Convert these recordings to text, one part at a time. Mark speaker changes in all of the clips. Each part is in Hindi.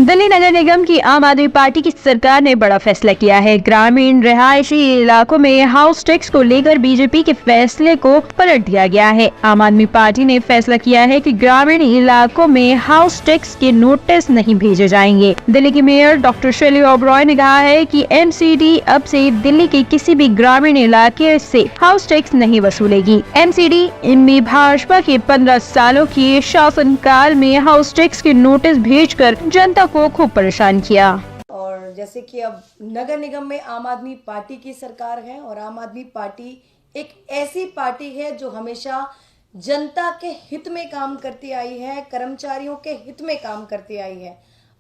Speaker 1: दिल्ली नगर निगम की आम आदमी पार्टी की सरकार ने बड़ा फैसला किया है। ग्रामीण रिहायशी इलाकों में हाउस टैक्स को लेकर बीजेपी के फैसले को पलट दिया गया है। आम आदमी पार्टी ने फैसला किया है कि ग्रामीण इलाकों में हाउस टैक्स के नोटिस नहीं भेजे जाएंगे। दिल्ली की मेयर डॉक्टर शैली ओबरॉय ने कहा है कि एमसीडी अब से दिल्ली के किसी भी ग्रामीण इलाके से हाउस टैक्स नहीं वसूलेगी। एमसीडी में भाजपा के 15 सालों के शासनकाल में हाउस टैक्स के नोटिस भेजकर जनता को खूब परेशान किया।
Speaker 2: और जैसे कि अब नगर निगम में आम आदमी पार्टी की सरकार है और आम आदमी पार्टी एक ऐसी पार्टी है जो हमेशा जनता के हित में काम करती आई है, कर्मचारियों के हित में काम करती आई है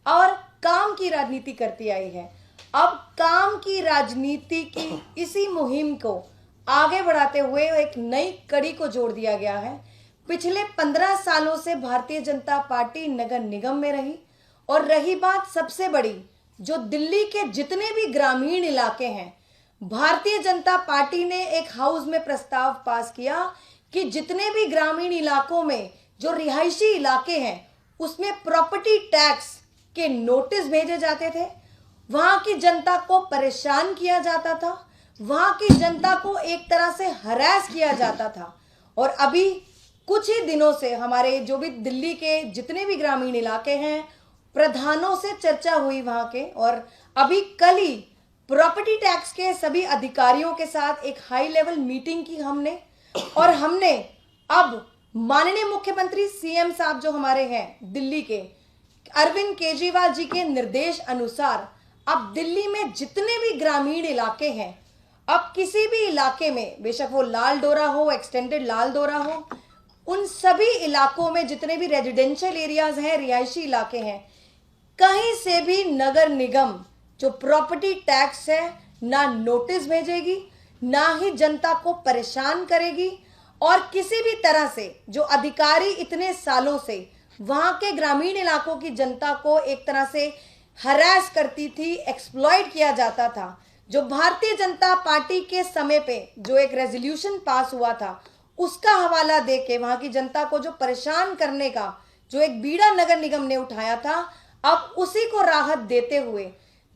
Speaker 2: और काम की राजनीति करती आई है। अब काम की राजनीति की इसी मुहिम को आगे बढ़ाते हुए एक नई कड़ी को जोड़ दिया गया है। पिछले 15 सालों से भारतीय जनता पार्टी नगर निगम में रही और रही बात सबसे बड़ी, जो दिल्ली के जितने भी ग्रामीण इलाके हैं, भारतीय जनता पार्टी ने एक हाउस में प्रस्ताव पास किया कि जितने भी ग्रामीण इलाकों में जो रिहायशी इलाके हैं उसमें प्रॉपर्टी टैक्स के नोटिस भेजे जाते थे। वहां की जनता को परेशान किया जाता था, वहां की जनता को एक तरह से हरास किया जाता था। और अभी कुछ ही दिनों से हमारे जो भी दिल्ली के जितने भी ग्रामीण इलाके हैं, प्रधानों से चर्चा हुई वहां के, और अभी कल ही प्रॉपर्टी टैक्स के सभी अधिकारियों के साथ एक हाई लेवल मीटिंग की हमने अब माननीय मुख्यमंत्री सीएम साहब जो हमारे हैं दिल्ली के, अरविंद केजरीवाल जी के निर्देश अनुसार अब दिल्ली में जितने भी ग्रामीण इलाके हैं, अब किसी भी इलाके में, बेशक वो लाल डोरा हो, एक्सटेंडेड लाल डोरा हो, उन सभी इलाकों में जितने भी रेजिडेंशियल एरियाज हैं, रिहायशी इलाके हैं, कहीं से भी नगर निगम जो प्रॉपर्टी टैक्स है ना नोटिस भेजेगी, ना ही जनता को परेशान करेगी। और किसी भी तरह से जो अधिकारी इतने सालों से वहां के ग्रामीण इलाकों की जनता को एक तरह से हरास करती थी, एक्सप्लॉइट किया जाता था, जो भारतीय जनता पार्टी के समय पे जो एक रेजोल्यूशन पास हुआ था उसका हवाला देके वहां की जनता को जो परेशान करने का जो एक बीड़ा नगर निगम ने उठाया था, अब उसी को राहत देते हुए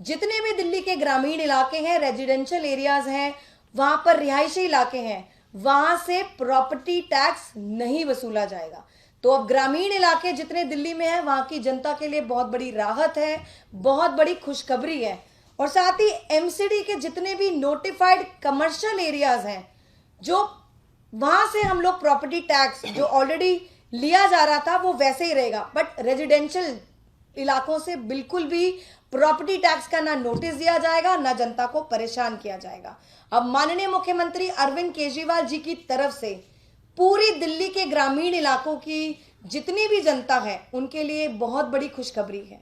Speaker 2: जितने भी दिल्ली के ग्रामीण इलाके हैं, रेजिडेंशियल एरियाज हैं, वहां पर रिहायशी इलाके हैं, वहां से प्रॉपर्टी टैक्स नहीं वसूला जाएगा। तो अब ग्रामीण इलाके जितने दिल्ली में हैं, वहां की जनता के लिए बहुत बड़ी राहत है, बहुत बड़ी खुशखबरी है। और साथ ही एमसीडी के जितने भी नोटिफाइड कमर्शियल एरियाज हैं, जो वहां से हम लोग प्रॉपर्टी टैक्स जो ऑलरेडी लिया जा रहा था वो वैसे ही रहेगा, बट रेजिडेंशियल इलाकों से बिल्कुल भी प्रॉपर्टी टैक्स का ना नोटिस दिया जाएगा, ना जनता को परेशान किया जाएगा। अब माननीय मुख्यमंत्री अरविंद केजरीवाल जी की तरफ से पूरी दिल्ली के ग्रामीण इलाकों की जितनी भी जनता है उनके लिए बहुत बड़ी खुशखबरी है।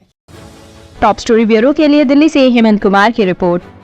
Speaker 1: टॉप स्टोरी ब्यूरो के लिए दिल्ली से हेमंत कुमार की रिपोर्ट।